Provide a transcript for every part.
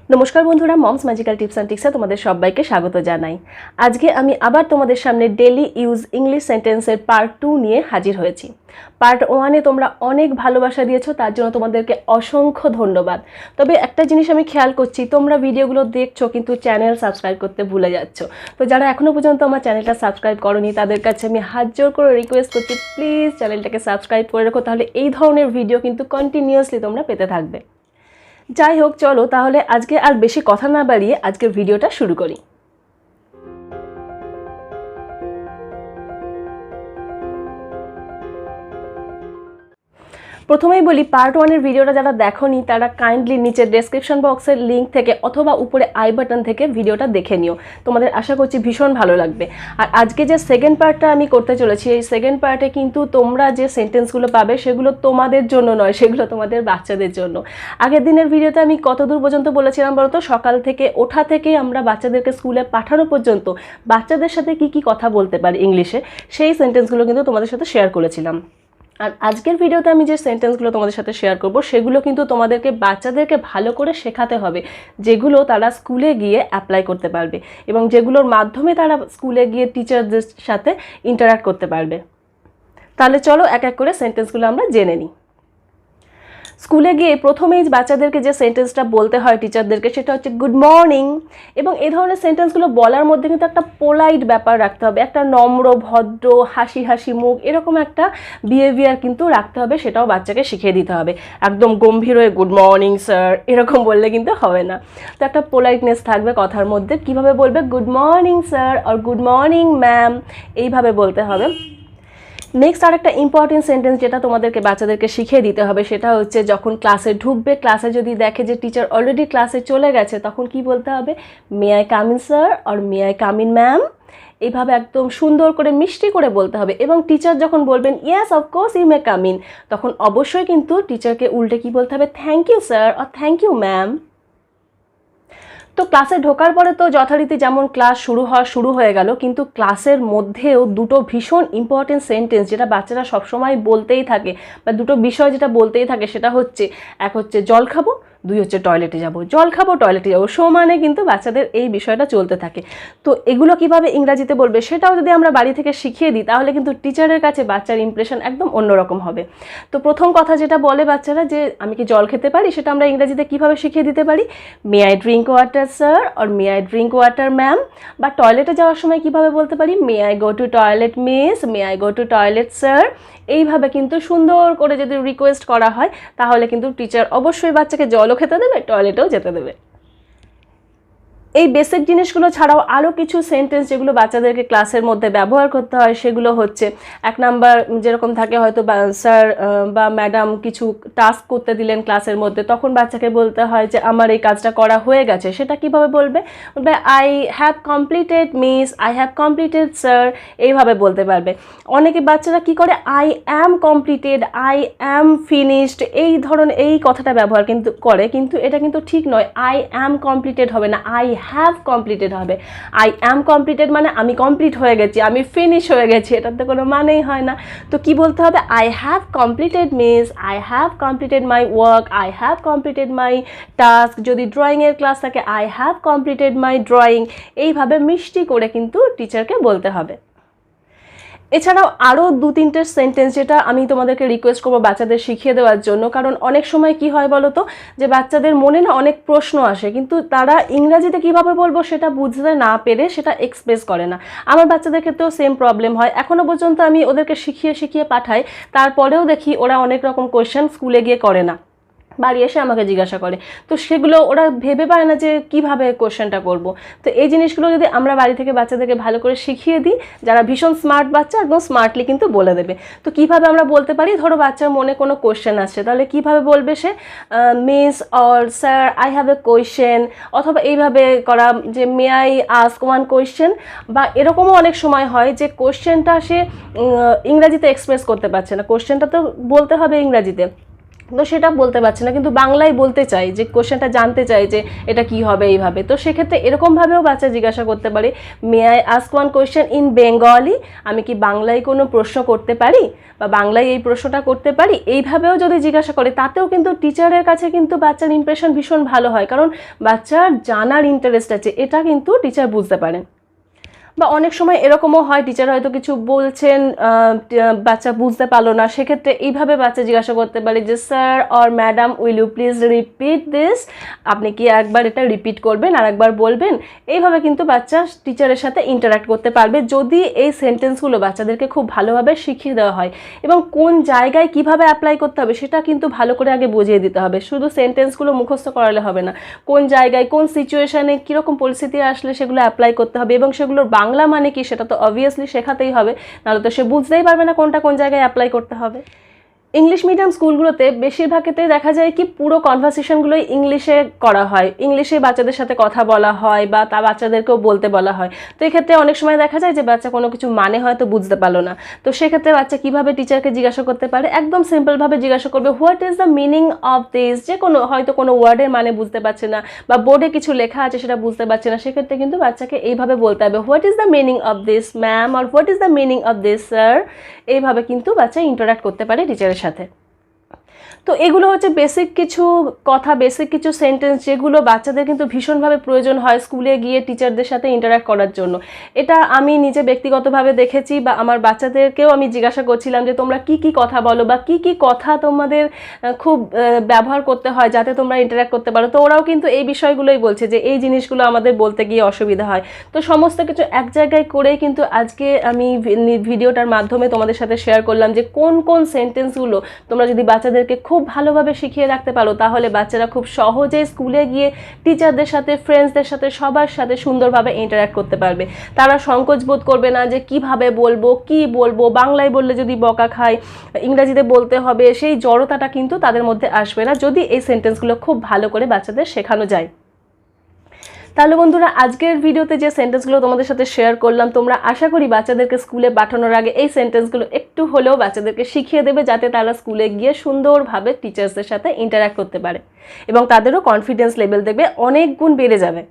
নমস্কার বন্ধুরা, moms magical tips and ট্রিক্সে তোমাদের সবাইকে স্বাগত জানাই। আজকে আমি আবার তোমাদের সামনে ডেলি ইউজ ইংলিশ সেন্টেন্সের পার্ট 2 নিয়ে হাজির হয়েছি। পার্ট 1-এ তোমরা অনেক ভালোবাসা দিয়েছো, তার জন্য তোমাদেরকে অসংখ্য ধন্যবাদ। তবে একটা জিনিস আমি খেয়াল করছি, তোমরা ভিডিওগুলো দেখছো কিন্তু চ্যানেল সাবস্ক্রাইব করতে ভুলে যাচ্ছ। তো যারা এখনও পর্যন্ত আমার চ্যানেলটা সাবস্ক্রাইব করোনি তাদের কাছে আমি হাত জোর করে রিকোয়েস্ট করছি, প্লিজ চ্যানেলটাকে সাবস্ক্রাইব করে রাখো, তাহলে এই ধরনের ভিডিও কিন্তু কন্টিনিউয়াসলি তোমরা পেতে থাকবে। যাই হোক, চলো তাহলে আজকে আর বেশি কথা না বাড়িয়ে আজকের ভিডিওটা শুরু করি। প্রথমেই বলি, পার্ট 1-এর ভিডিওটা যারা দেখোনি তারা কাইন্ডলি নিচের ডেসক্রিপশন বক্সের লিঙ্ক থেকে অথবা উপরে আই বাটন থেকে ভিডিওটা দেখে নিও। তোমাদের আশা করছি ভীষণ ভালো লাগবে। আর আজকে যে সেকেন্ড পার্টটা আমি করতে চলেছি, এই সেকেন্ড পার্টে কিন্তু তোমরা যে সেন্টেন্সগুলো পাবে সেগুলো তোমাদের জন্য নয়, সেগুলো তোমাদের বাচ্চাদের জন্য। আগের দিনের ভিডিওতে আমি কতদূর পর্যন্ত বলেছিলাম বলো তো? সকাল থেকে ওঠা থেকে আমরা বাচ্চাদেরকে স্কুলে পাঠানো পর্যন্ত বাচ্চাদের সাথে কি কি কথা বলতে পারি ইংলিশে, সেই সেন্টেন্সগুলো কিন্তু তোমাদের সাথে শেয়ার করেছিলাম। আর আজকের ভিডিওতে আমি যে সেন্টেন্সগুলো তোমাদের সাথে শেয়ার করব সেগুলো কিন্তু তোমাদেরকে বাচ্চাদেরকে ভালো করে শেখাতে হবে, যেগুলো তারা স্কুলে গিয়ে অ্যাপ্লাই করতে পারবে এবং যেগুলোর মাধ্যমে তারা স্কুলে গিয়ে টিচারদের সাথে ইন্টারঅ্যাক্ট করতে পারবে। তাহলে চলো এক এক করে সেন্টেন্সগুলো আমরা জেনে নিই। স্কুলে গিয়ে প্রথমেই বাচ্চাদেরকে যে সেন্টেন্সটা বলতে হয় টিচারদেরকে, সেটা হচ্ছে গুড মর্নিং। এবং এই ধরনের সেন্টেন্সগুলো বলার মধ্যে কিন্তু একটা পোলাইট ব্যাপার রাখতে হবে, একটা নম্র ভদ্র হাসি হাসি মুখ এরকম একটা বিহেভিয়ার কিন্তু রাখতে হবে, সেটাও বাচ্চাকে শিখিয়ে দিতে হবে। একদম গম্ভীর হয়ে গুড মর্নিং স্যার এরকম বললে কিন্তু হবে না। তো একটা পোলাইটনেস থাকবে কথার মধ্যে। কিভাবে বলবে? গুড মর্নিং স্যার আর গুড মর্নিং ম্যাম, এইভাবে বলতে হবে। নেক্সট আর একটা ইম্পর্টেন্ট সেন্টেন্স যেটা তোমাদেরকে বাচ্চাদেরকে শিখিয়ে দিতে হবে, সেটা হচ্ছে যখন ক্লাসে ঢুকবে, ক্লাসে যদি দেখে যে টিচার অলরেডি ক্লাসে চলে গেছে, তখন কি বলতে হবে? May I come in sir আর may I come in ma'am. এইভাবে একদম সুন্দর করে মিষ্টি করে বলতে হবে। এবং টিচার যখন বলবেন yes of course you may come in, তখন অবশ্যই কিন্তু টিচারকে উল্টে কি বলতে হবে? থ্যাংক ইউ স্যার আর থ্যাংক ইউ ম্যাম। তো ক্লাসে ঢোকার পরে তো যথারীতি যেমন ক্লাস শুরু হয়ে গেল, কিন্তু ক্লাসের মধ্যেও দুটো ভীষণ ইম্পর্টেন্ট সেন্টেন্স যেটা বাচ্চারা সবসময় বলতেই থাকে, বা দুটো বিষয় যেটা বলতেই থাকে, সেটা হচ্ছে এক হচ্ছে জল খাবো, দুই হচ্ছে টয়লেটে যাব। জল খাবো টয়লেটে যাবো সমানে কিন্তু বাচ্চাদের এই বিষয়টা চলতে থাকে। তো এগুলো কিভাবে ইংরাজিতে বলবে সেটাও যদি আমরা বাড়ি থেকে শিখিয়ে দিই, তাহলে কিন্তু টিচারের কাছে বাচ্চার ইমপ্রেশন একদম অন্যরকম হবে। তো প্রথম কথা যেটা বলে বাচ্চারা যে আমি কি জল খেতে পারি, সেটা আমরা ইংরাজিতে কিভাবে শিখিয়ে দিতে পারি? May I drink water sir আর may I drink water ma'am. বা টয়লেটে যাওয়ার সময় কিভাবে বলতে পারি? May I go to toilet miss, may I go to toilet sir. এইভাবে কিন্তু সুন্দর করে যদি রিকোয়েস্ট করা হয়, তাহলে কিন্তু টিচার অবশ্যই বাচ্চাকে জলও খেতে দেবে, টয়লেটেও যেতে দেবে। এই বেসিক জিনিসগুলো ছাড়াও আরও কিছু সেন্টেন্স যেগুলো বাচ্চাদেরকে ক্লাসের মধ্যে ব্যবহার করতে হয়, সেগুলো হচ্ছে এক নাম্বার যেরকম থাকে, হয়তো স্যার বা ম্যাডাম কিছু টাস্ক করতে দিলেন ক্লাসের মধ্যে, তখন বাচ্চাকে বলতে হয় যে আমার এই কাজটা করা হয়ে গেছে। সেটা কিভাবে বলবে? বলবে I have completed miss, I have completed sir, এইভাবে বলতে পারবে। অনেকে বাচ্চারা কি করে? I am completed, I am finished, এই ধরনের এই কথাটা ব্যবহার কিন্তু করে, কিন্তু এটা কিন্তু ঠিক নয়। আই অ্যাম কমপ্লিটেড হবে না, আই হ্যাভ কমপ্লিটেড হবে। আই অ্যাম কমপ্লিটেড মানে আমি কমপ্লিট হয়ে গেছি, আমি ফিনিশ হয়ে গেছি, এটার তো কোনো মানেই হয় না। তো কি বলতে হবে? I have completed miss, I have completed my work, I have completed my task. যদি ড্রয়িংয়ের ক্লাস থাকে, I have completed my drawing. এইভাবে মিষ্টি করে কিন্তু টিচারকে বলতে হবে। এছাড়াও আরও 2-3টে সেন্টেন্স যেটা আমি তোমাদেরকে রিকোয়েস্ট করবো বাচ্চাদের শিখিয়ে দেওয়ার জন্য। কারণ অনেক সময় কি হয় বলো তো, যে বাচ্চাদের মনে না অনেক প্রশ্ন আসে, কিন্তু তারা ইংরাজিতে কিভাবে বলবো সেটা বুঝতে না পেরে সেটা এক্সপ্রেস করে না। আমার বাচ্চাদের ক্ষেত্রেও সেম প্রবলেম হয়। এখনও পর্যন্ত আমি ওদেরকে শিখিয়ে পাঠাই, তারপরেও দেখি ওরা অনেক রকম কোয়েশ্চেন স্কুলে গিয়ে করে না, বাড়ি এসে আমাকে জিজ্ঞাসা করে। তো সেগুলো ওরা ভেবে পায় না যে কিভাবে কোশ্চেনটা করব। তো এই জিনিসগুলো যদি আমরা বাড়ি থেকে বাচ্চাদেরকে ভালো করে শিখিয়ে দিই, যারা ভীষণ স্মার্ট বাচ্চা একদম স্মার্টলি কিন্তু বলে দেবে। তো কিভাবে আমরা বলতে পারি? ধরো বাচ্চার মনে কোনো কোশ্চেন আসছে, তাহলে কিভাবে বলবে সে? Miss or sir I have a question, অথবা এইভাবে করা যে may I ask one question. বা এরকমও অনেক সময় হয় যে কোশ্চেনটা সে ইংরাজিতে এক্সপ্রেস করতে পারছে না, কোশ্চেনটা তো বলতে হবে ইংরাজিতে, তো সেটা বলতে পারছে না, কিন্তু বাংলায় বলতে চাই, যে কোশ্চেনটা জানতে চাই যে এটা কি হবে এইভাবে। তো সেক্ষেত্রে এরকমভাবেও বাচ্চা জিজ্ঞাসা করতে পারে, মে I ask one question in Bengali, আমি কি বাংলায় কোনো প্রশ্ন করতে পারি বা বাংলায় এই প্রশ্নটা করতে পারি, এইভাবেও যদি জিজ্ঞাসা করে তাতেও কিন্তু টিচারের কাছে কিন্তু বাচ্চার ইমপ্রেশন ভীষণ ভালো হয়, কারণ বাচ্চার জানার ইন্টারেস্ট আছে, এটা কিন্তু টিচার বুঝতে পারেন। বা অনেক সময় এরকমও হয় টিচার হয়তো কিছু বলছেন, বাচ্চা বুঝতে পারলো না, সেক্ষেত্রে এইভাবে বাচ্চা জিজ্ঞাসা করতে পারে যে sir or madam will you please repeat this, আপনি কি একবার এটা রিপিট করবেন আর একবার বলবেন। এইভাবে কিন্তু বাচ্চা টিচারের সাথে ইন্টারাক্ট করতে পারবে, যদি এই সেন্টেন্সগুলো বাচ্চাদেরকে খুব ভালোভাবে শিখিয়ে দেওয়া হয় এবং কোন জায়গায় কিভাবে অ্যাপ্লাই করতে হবে সেটা কিন্তু ভালো করে আগে বুঝিয়ে দিতে হবে। শুধু সেন্টেন্সগুলো মুখস্থ করালে হবে না, কোন জায়গায় কোন সিচুয়েশানে কীরকম পরিস্থিতি আসলে সেগুলো অ্যাপ্লাই করতে হবে এবং সেগুলোর বাংলা মানে কি সেটা তো অবভিয়াসলি শেখাতেই হবে, নাহলে তো সে বুঝতেই পারবে না কোনটা কোন জায়গায় অ্যাপ্লাই করতে হবে। ইংলিশ মিডিয়াম স্কুলগুলোতে বেশিরভাগ ক্ষেত্রে দেখা যায় কি পুরো কনভারসেশনগুলোই ইংলিশে করা হয়, ইংলিশে বাচ্চাদের সাথে কথা বলা হয় বা তা বাচ্চাদেরকেও বলতে বলা হয়। তো এক্ষেত্রে অনেক সময় দেখা যায় যে বাচ্চা কোনো কিছু মানে হয়তো বুঝতে পারলো না, তো সেক্ষেত্রে বাচ্চা কীভাবে টিচারকে জিজ্ঞাসা করতে পারে, একদম সিম্পলভাবে জিজ্ঞাসা করবে what is the meaning of this, যে কোনো হয়তো কোনো ওয়ার্ডের মানে বুঝতে পারছে না বা বোর্ডে কিছু লেখা আছে সেটা বুঝতে পারছে না, সেক্ষেত্রে কিন্তু বাচ্চাকে এইভাবে বলতে হবে what is the meaning of this ma'am or what is the meaning of this sir. এইভাবে কিন্তু বাচ্চা ইন্টারাক্ট করতে পারে টিচারের সাথে। তো এগুলো হচ্ছে বেসিক কিছু কথা, বেসিক কিছু সেন্টেন্স যেগুলো বাচ্চাদের কিন্তু ভীষণভাবে প্রয়োজন হয় স্কুলে গিয়ে টিচারদের সাথে ইন্টারাক্ট করার জন্য। এটা আমি নিজে ব্যক্তিগতভাবে দেখেছি বা আমার বাচ্চাদেরকেও আমি জিজ্ঞাসা করছিলাম যে তোমরা কি কি কথা বলো বা কি কি কথা তোমাদের খুব ব্যবহার করতে হয় যাতে তোমরা ইন্টারাক্ট করতে পারো। তো ওরাও কিন্তু এই বিষয়গুলোই বলছে যে এই জিনিসগুলো আমাদের বলতে গিয়ে অসুবিধা হয়। তো সমস্ত কিছু এক জায়গায় করেই কিন্তু আজকে আমি ভিডিওটার মাধ্যমে তোমাদের সাথে শেয়ার করলাম যে কোন কোন সেন্টেন্সগুলো তোমরা যদি বাচ্চাদেরকে খুব ভালোভাবে শিখিয়ে রাখতে পারো তাহলে বাচ্চারা খুব সহজে স্কুলে গিয়ে টিচারদের সাথে, ফ্রেন্ডসদের সাথে, সবার সাথে সুন্দরভাবে ইন্টারাক্ট করতে পারবে। তারা সংকোচ বোধ করবে না যে কিভাবে বলবো, কি বলবো, বাংলায় বললে যদি বকা খায়, ইংরাজিতে বলতে হবে, সেই জড়তাটা কিন্তু তাদের মধ্যে আসবে না যদি এই সেন্টেন্সগুলো খুব ভালো করে বাচ্চাদের শেখানো যায়। তাহলে বন্ধুরা আজকের ভিডিওতে যে সেন্টেন্সগুলো তোমাদের সাথে শেয়ার করলাম, তোমরা আশা করি বাচ্চাদেরকে স্কুলে পাঠানোর আগে এই সেন্টেন্সগুলো একটু হলেও বাচ্চাদেরকে শিখিয়ে দেবে যাতে তারা স্কুলে গিয়ে সুন্দরভাবে টিচার্সদের সাথে ইন্টারাক্ট করতে পারে এবং তাদেরও কনফিডেন্স লেভেল দেখবে অনেক গুণ বেড়ে যাবে।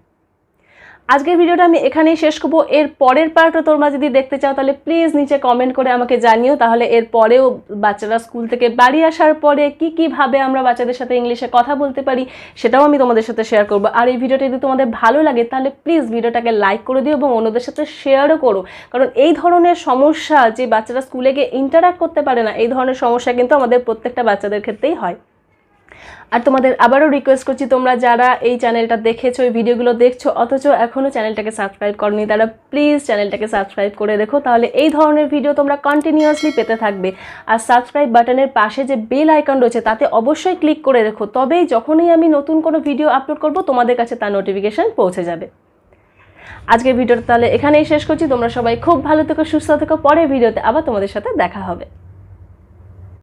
আজকের ভিডিওটা আমি এখানেই শেষ করবো। এর পরের পার্টও তোমরা যদি দেখতে চাও তাহলে প্লিজ নিচে কমেন্ট করে আমাকে জানিও, তাহলে এর পরেও বাচ্চারা স্কুল থেকে বাড়ি আসার পরে কীভাবে আমরা বাচ্চাদের সাথে ইংলিশে কথা বলতে পারি সেটাও আমি তোমাদের সাথে শেয়ার করবো। আর এই ভিডিওটা যদি তোমাদের ভালো লাগে তাহলে প্লিজ ভিডিওটাকে লাইক করে দিও এবং অন্যদের সাথে শেয়ারও করো, কারণ এই ধরনের সমস্যা যে বাচ্চারা স্কুলে গিয়ে ইন্টারাক্ট করতে পারে না, এই ধরনের সমস্যা কিন্তু আমাদের প্রত্যেকটা বাচ্চাদের ক্ষেত্রেই হয়। আর তোমাদের আবারও রিকোয়েস্ট করছি, তোমরা যারা এই চ্যানেলটা দেখেছো, এই ভিডিওগুলো দেখছো অথচ এখনও চ্যানেলটাকে সাবস্ক্রাইব করনি, তারা প্লিজ চ্যানেলটাকে সাবস্ক্রাইব করে রেখো, তাহলে এই ধরনের ভিডিও তোমরা কন্টিনিউয়াসলি পেতে থাকবে। আর সাবস্ক্রাইব বাটনের পাশে যে বেল আইকন রয়েছে তাতে অবশ্যই ক্লিক করে রেখো, তবেই যখনই আমি নতুন কোনো ভিডিও আপলোড করব তোমাদের কাছে তার নোটিফিকেশান পৌঁছে যাবে। আজকের ভিডিওটা তাহলে এখানেই শেষ করছি। তোমরা সবাই খুব ভালো থেকো, সুস্থ থেকো, পরের ভিডিওতে আবার তোমাদের সাথে দেখা হবে।